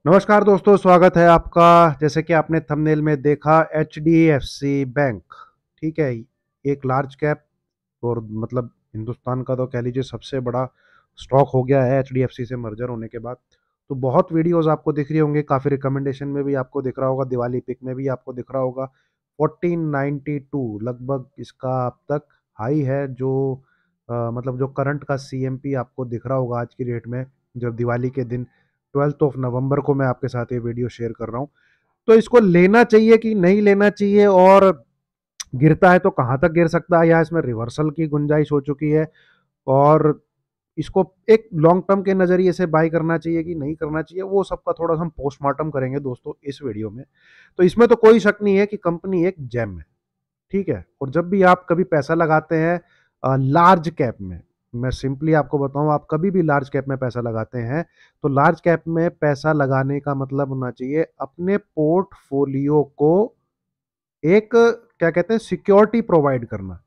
नमस्कार दोस्तों, स्वागत है आपका। जैसे कि आपने थंबनेल में देखा, एचडीएफसी बैंक, ठीक है, एक लार्ज कैप और मतलब हिंदुस्तान का तो कह लीजिए सबसे बड़ा स्टॉक हो गया है एचडीएफसी से मर्जर होने के बाद। तो बहुत वीडियोस आपको दिख रही होंगी, काफ़ी रिकमेंडेशन में भी आपको दिख रहा होगा, दिवाली पिक में भी आपको दिख रहा होगा। 1492 लगभग इसका अब तक हाई है, जो मतलब जो करंट का सीएमपी आपको दिख रहा होगा आज की डेट में, जब दिवाली के दिन 12 नवंबर को मैं आपके साथ ये वीडियो शेयर कर रहा हूँ। तो इसको लेना चाहिए कि नहीं लेना चाहिए, और गिरता है तो कहाँ तक गिर सकता है, या इसमें रिवर्सल की गुंजाइश हो चुकी है, और इसको एक लॉन्ग टर्म के नज़रिए से बाय करना चाहिए कि नहीं करना चाहिए, वो सबका थोड़ा सा हम पोस्टमार्टम करेंगे दोस्तों इस वीडियो में। तो इसमें तो कोई शक नहीं है कि कंपनी एक जेम है, ठीक है। और जब भी आप कभी पैसा लगाते हैं लार्ज कैप में, मैं सिंपली आपको बताऊं, आप कभी भी लार्ज कैप में पैसा लगाते हैं तो लार्ज कैप में पैसा लगाने का मतलब होना चाहिए अपने पोर्टफोलियो को एक क्या कहते हैं सिक्योरिटी प्रोवाइड करना।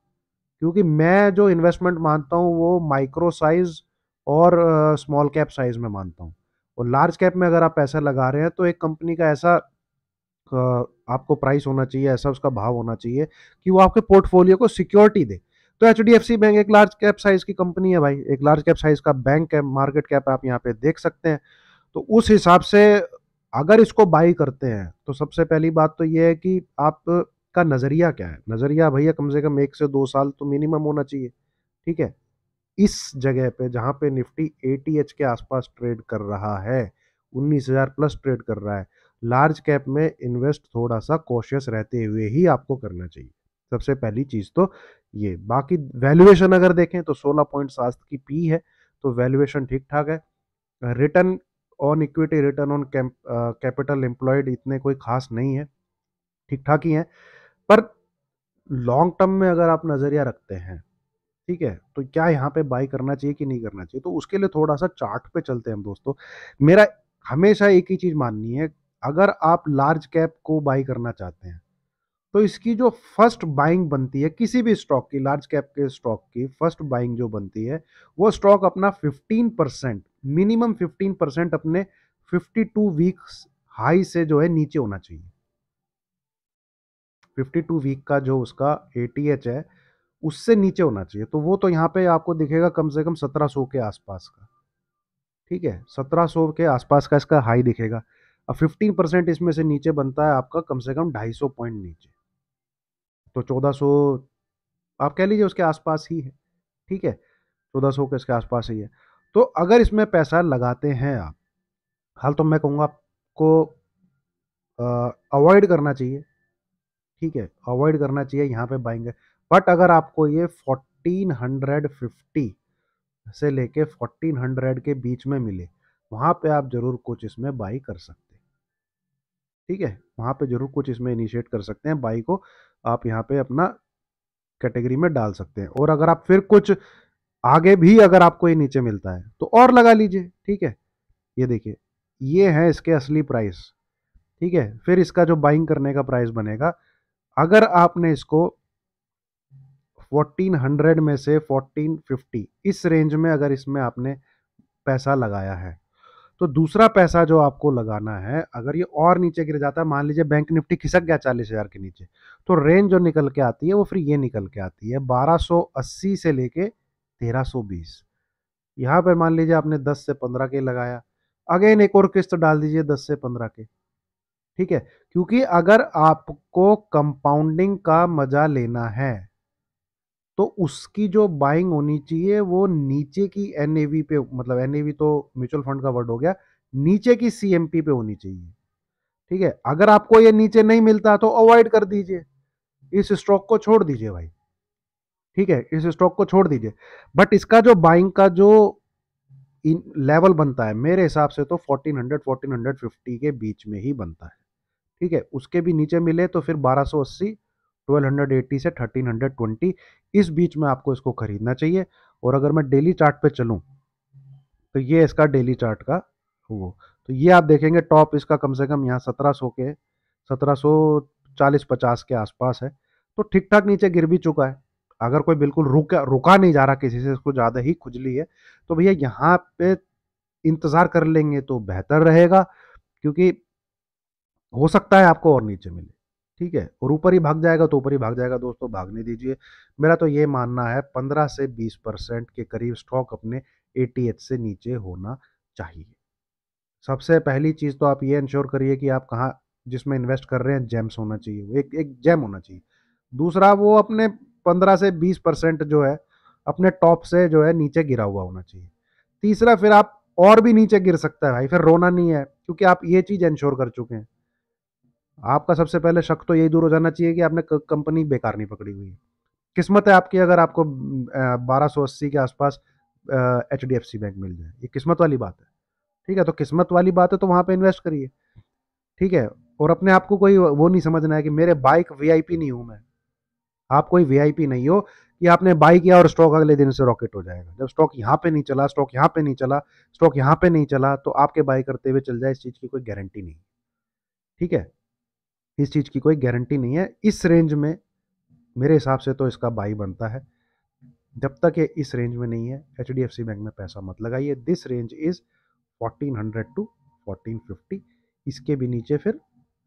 क्योंकि मैं जो इन्वेस्टमेंट मानता हूँ वो माइक्रो साइज और स्मॉल कैप साइज में मानता हूँ। और लार्ज कैप में अगर आप पैसा लगा रहे हैं तो एक कंपनी का ऐसा आपको प्राइस होना चाहिए, ऐसा उसका भाव होना चाहिए कि वो आपके पोर्टफोलियो को सिक्योरिटी दे। तो एचडीएफसी बैंक एक लार्ज कैप साइज की कंपनी है भाई, एक लार्ज कैप साइज का बैंक है, मार्केट कैप आप यहाँ पे देख सकते हैं। तो उस हिसाब से अगर इसको बाई करते हैं तो सबसे पहली बात तो ये है कि आप का नजरिया क्या है। नजरिया भैया कम से कम 1 से 2 साल तो मिनिमम होना चाहिए, ठीक है। इस जगह पे जहां पे निफ्टी एटीएच के आसपास ट्रेड कर रहा है, 19,000 प्लस ट्रेड कर रहा है, लार्ज कैप में इन्वेस्ट थोड़ा सा कॉशियस रहते हुए ही आपको करना चाहिए। सबसे पहली चीज तो ये। बाकी वैल्यूएशन अगर देखें तो 16.7 की पी है, तो वैल्यूएशन ठीक ठाक है। Return on equity, return on capital employed इतने कोई खास नहीं है, ठीक ठाक ही है। पर लॉन्ग टर्म में अगर आप नजरिया रखते हैं, ठीक है, तो क्या यहाँ पे बाई करना चाहिए कि नहीं करना चाहिए, तो उसके लिए थोड़ा सा चार्ट पे चलते हैं हम दोस्तों। मेरा हमेशा एक ही चीज माननी है, अगर आप लार्ज कैप को बाई करना चाहते हैं तो इसकी जो फर्स्ट बाइंग बनती है किसी भी स्टॉक की, लार्ज कैप के स्टॉक की फर्स्ट बाइंग जो बनती है, वो स्टॉक अपना 15%, मिनिमम 15% अपने 52 वीक्स हाई से जो है नीचे होना चाहिए। 52 वीक का जो उसका एटीएच है उससे नीचे होना चाहिए। तो वो तो यहाँ पे आपको दिखेगा कम से कम 1700 के आसपास का, ठीक है, 1700 के आसपास का इसका हाई दिखेगा। अब 15% इसमें से नीचे बनता है आपका कम से कम 250 पॉइंट नीचे, तो 1400 आप कह लीजिए उसके आसपास ही है, ठीक है, 1400 के इसके आसपास ही है। तो अगर इसमें पैसा लगाते हैं आप, हाल तो मैं कहूँगा आपको अवॉइड करना चाहिए, ठीक है, अवॉइड करना चाहिए यहाँ पे बाइंग। बट अगर आपको ये 1450 से लेके 1400 के बीच में मिले, वहां पे आप जरूर कुछ इसमें बाई कर सकते हैं, ठीक है, वहां पे जरूर कुछ इसमें इनिशिएट कर सकते हैं, बाई को आप यहाँ पे अपना कैटेगरी में डाल सकते हैं। और अगर आप फिर कुछ आगे भी अगर आपको ये नीचे मिलता है तो और लगा लीजिए, ठीक है। ये देखिए, ये है इसके असली प्राइस, ठीक है। फिर इसका जो बाइंग करने का प्राइस बनेगा, अगर आपने इसको 1400 में से 1450 इस रेंज में अगर इसमें आपने पैसा लगाया है, तो दूसरा पैसा जो आपको लगाना है, अगर ये और नीचे गिर जाता है, मान लीजिए बैंक निफ्टी खिसक गया 40,000 के नीचे, तो रेंज जो निकल के आती है वो फिर ये निकल के आती है 1280 से लेके 1320। यहाँ पर मान लीजिए आपने 10 से 15 के लगाया, अगेन एक और किस्त डाल दीजिए 10 से 15 के, ठीक है। क्योंकि अगर आपको कंपाउंडिंग का मजा लेना है तो उसकी जो बाइंग होनी चाहिए वो नीचे की एनएवी पे, मतलब एनएवी तो म्यूचुअल फंड का वर्ड हो गया, नीचे की सीएमपी पे होनी चाहिए, ठीक है। अगर आपको ये नीचे नहीं मिलता तो अवॉइड कर दीजिए, इस स्टॉक को छोड़ दीजिए भाई, ठीक है, इस स्टॉक को छोड़ दीजिए। बट इसका जो बाइंग का जो लेवल बनता है मेरे हिसाब से तो 1400 1450 के बीच में ही बनता है, ठीक है। उसके भी नीचे मिले तो फिर 1280, 1280 से 1320 इस बीच में आपको इसको खरीदना चाहिए। और अगर मैं डेली चार्ट पे चलूं तो ये इसका डेली चार्ट का वो, तो ये आप देखेंगे टॉप इसका कम से कम यहाँ 1700 के 1740-50 के आसपास है, तो ठीक ठाक नीचे गिर भी चुका है। अगर कोई बिल्कुल रुका रुका नहीं जा रहा किसी से, इसको ज़्यादा ही खुजली है, तो भैया यहाँ पे इंतज़ार कर लेंगे तो बेहतर रहेगा। क्योंकि हो सकता है आपको और नीचे मिले, ठीक है, और ऊपर ही भाग जाएगा तो ऊपर ही भाग जाएगा दोस्तों, भागने दीजिए। मेरा तो ये मानना है 15 से 20% के करीब स्टॉक अपने एटीएच से नीचे होना चाहिए। सबसे पहली चीज़ तो आप ये इंश्योर करिए कि आप कहाँ जिसमें इन्वेस्ट कर रहे हैं जेम्स होना चाहिए, वो एक एक जेम होना चाहिए। दूसरा, वो अपने 15 से 20% जो है अपने टॉप से जो है नीचे गिरा हुआ होना चाहिए। तीसरा, फिर आप और भी नीचे गिर सकता है भाई, फिर रोना नहीं है, क्योंकि आप ये चीज़ इंश्योर कर चुके हैं। आपका सबसे पहले शक तो यही दूर हो जाना चाहिए कि आपने कंपनी बेकार नहीं पकड़ी हुई है। किस्मत है आपकी अगर आपको 1280 के आसपास H D F C bank मिल जाए, ये किस्मत वाली बात है। ठीक है, तो किस्मत वाली बात है तो वहां पे इन्वेस्ट करिए। ठीक है, और अपने आप को कोई वो नहीं समझना है कि मेरे बाइक वीआईपी नहीं हूं मैं। आप कोई वीआईपी नहीं हो कि आपने बाई किया और स्टॉक अगले दिन से रॉकेट हो जाएगा। जब स्टॉक यहाँ पे नहीं चला, स्टॉक यहाँ पे नहीं चला, स्टॉक यहाँ पे नहीं चला, तो आपके बाई करते हुए चल जाए, इस चीज की कोई गारंटी नहीं। ठीक है, इस चीज की कोई गारंटी नहीं है। इस रेंज में मेरे हिसाब से तो इसका बाई बनता है। जब तक ये इस रेंज में नहीं है, H D F C bank में पैसा मत लगाइए। This range is 1400 to 1450। इसके भी नीचे फिर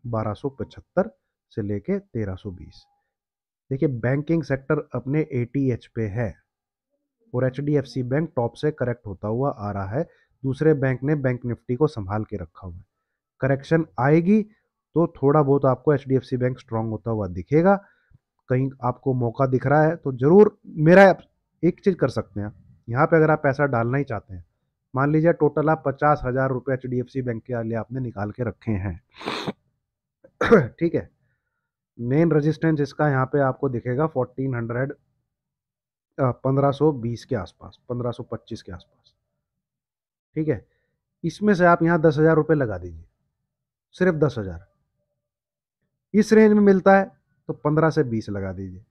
1275 से लेके 1320। देखिए, बैंकिंग सेक्टर अपने एटीएच पे है और H D F C bank top से करेक्ट होता हुआ आ रहा है। दूसरे बैंक ने बैंक निफ्टी को संभाल के रखा हुआ है। करेक्शन आएगी तो थोड़ा बहुत आपको H D F C bank strong होता हुआ दिखेगा। कहीं आपको मौका दिख रहा है तो जरूर, मेरा एक चीज कर सकते हैं, यहाँ पे अगर आप पैसा डालना ही चाहते हैं, मान लीजिए टोटल आप 50,000 रुपये H D F C bank के लिए आपने निकाल के रखे हैं। ठीक है, मेन रेजिस्टेंस इसका यहाँ पे आपको दिखेगा 1400, 1520 के आसपास, 1525 के आसपास। ठीक है, इसमें से आप यहाँ 10,000 रुपये लगा दीजिए, सिर्फ 10,000। इस रेंज में मिलता है तो 15 से 20 लगा दीजिए।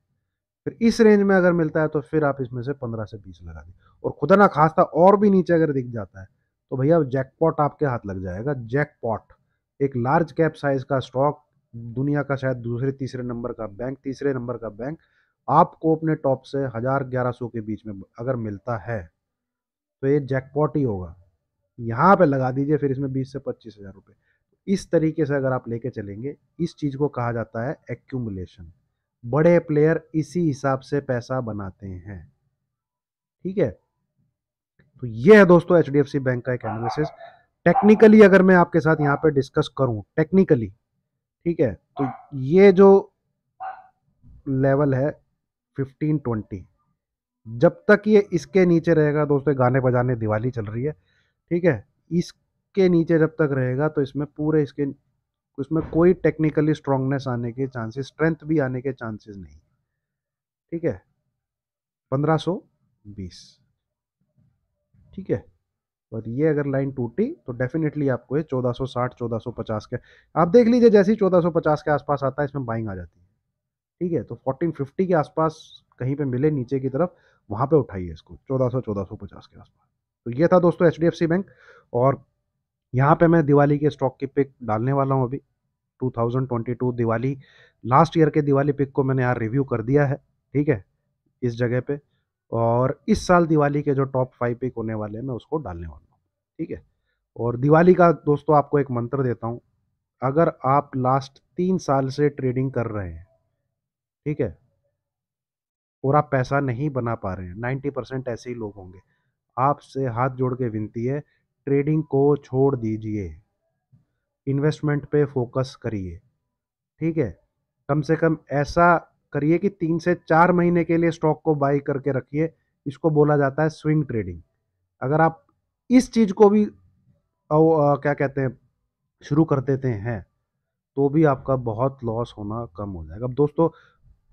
फिर इस रेंज में अगर मिलता है तो फिर आप इसमें से 15 से 20 लगा दीजिए। और खुदा ना खास्ता और भी नीचे अगर दिख जाता है तो भैया जैकपॉट आपके हाथ लग जाएगा। जैकपॉट, एक लार्ज कैप साइज का स्टॉक, दुनिया का शायद दूसरे तीसरे नंबर का बैंक, तीसरे नंबर का बैंक, आपको अपने टॉप से 1000-1100 के बीच में अगर मिलता है तो ये जैकपॉट ही होगा। यहाँ पे लगा दीजिए फिर इसमें 20 से 25 हजार रुपये। इस तरीके से अगर आप लेके चलेंगे, इस चीज को कहा जाता है एक्यूमुलेशन। बड़े प्लेयर इसी हिसाब से पैसा बनाते हैं। ठीक है, तो ये है दोस्तों H D F C bank का एक एनालिसिस। टेक्निकली अगर मैं आपके साथ यहाँ पे डिस्कस करूं टेक्निकली, ठीक है, तो ये जो लेवल है 1520, जब तक ये इसके नीचे रहेगा दोस्तों, गाने बजाने दिवाली चल रही है, ठीक है, इसके नीचे जब तक रहेगा तो इसमें पूरे इसके, उसमें कोई टेक्निकली स्ट्रांगनेस आने के चांसेस, स्ट्रेंथ भी आने के चांसेस नहीं। ठीक है, 1520। ठीक है, और ये अगर लाइन टूटी तो डेफिनेटली आपको ये 1460, 1450 के, आप देख लीजिए, जैसे ही 1450 के आसपास आता है इसमें बाइंग आ जाती है। ठीक है, तो 1450 के आसपास कहीं पे मिले नीचे की तरफ, वहां पे उठाइए इसको 1400, 1450 के आसपास। तो ये था दोस्तों H D F C bank. और यहाँ पे मैं दिवाली के स्टॉक की पिक डालने वाला हूँ अभी। 2022 दिवाली, लास्ट ईयर के दिवाली पिक को मैंने यहाँ रिव्यू कर दिया है। ठीक है, इस जगह पे। और इस साल दिवाली के जो टॉप 5 पिक होने वाले हैं मैं उसको डालने वाला हूँ। ठीक है, और दिवाली का दोस्तों आपको एक मंत्र देता हूँ। अगर आप लास्ट 3 साल से ट्रेडिंग कर रहे हैं, ठीक है, और आप पैसा नहीं बना पा रहे हैं, 90% ऐसे ही लोग होंगे, आपसे हाथ जोड़ के विनती है, ट्रेडिंग को छोड़ दीजिए, इन्वेस्टमेंट पे फोकस करिए। ठीक है, कम से कम ऐसा करिए कि 3 से 4 महीने के लिए स्टॉक को बाई करके रखिए। इसको बोला जाता है स्विंग ट्रेडिंग। अगर आप इस चीज को भी क्या कहते हैं शुरू कर देते हैं तो भी आपका बहुत लॉस होना कम हो जाएगा। अब दोस्तों,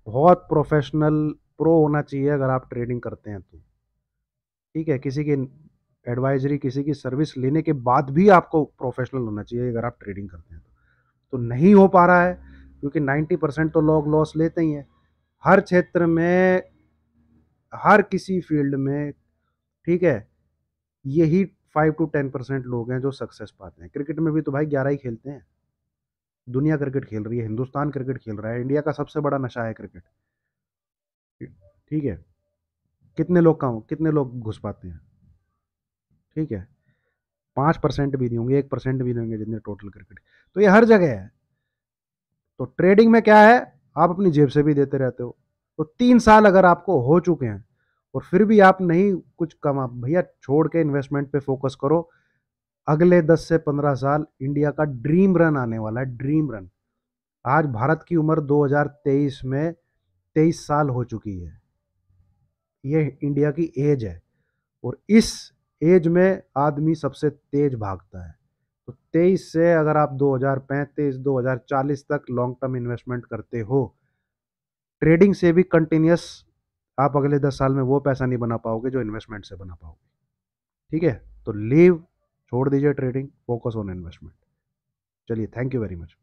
बहुत प्रोफेशनल प्रो होना चाहिए अगर आप ट्रेडिंग करते हैं तो। ठीक है, किसी की एडवाइजरी, किसी की सर्विस लेने के बाद भी आपको प्रोफेशनल होना चाहिए अगर आप ट्रेडिंग करते हैं तो नहीं हो पा रहा है, क्योंकि 90% तो लोग लॉस लेते ही हैं। हर क्षेत्र में, हर किसी फील्ड में। ठीक है, यही 5 to 10% लोग हैं जो सक्सेस पाते हैं। क्रिकेट में भी तो भाई 11 ही खेलते हैं। दुनिया क्रिकेट खेल रही है, हिंदुस्तान क्रिकेट खेल रहा है, इंडिया का सबसे बड़ा नशा है क्रिकेट। ठीक है, कितने लोग घुस पाते हैं। ठीक है, 5% भी नहीं होंगे, 1% भी नहीं होंगे जितने टोटल क्रिकेट। तो ये हर जगह है। तो ट्रेडिंग में क्या है, आप अपनी जेब से भी देते रहते हो। तो 3 साल अगर आपको हो चुके हैं और फिर भी आप नहीं कुछ कमा, भैया छोड़ के इन्वेस्टमेंट पे फोकस करो। अगले 10 से 15 साल इंडिया का ड्रीम रन आने वाला है, ड्रीम रन। आज भारत की उम्र 2023 में 23 साल हो चुकी है। ये इंडिया की एज है। और इस एज में आदमी सबसे तेज भागता है। तो 23 से अगर आप 2035 2040 तक लॉन्ग टर्म इन्वेस्टमेंट करते हो, ट्रेडिंग से भी कंटिन्यूस, आप अगले 10 साल में वो पैसा नहीं बना पाओगे जो इन्वेस्टमेंट से बना पाओगे। ठीक है, तो लीव, छोड़ दीजिए ट्रेडिंग, फोकस ऑन इन्वेस्टमेंट। चलिए, थैंक यू वेरी मच।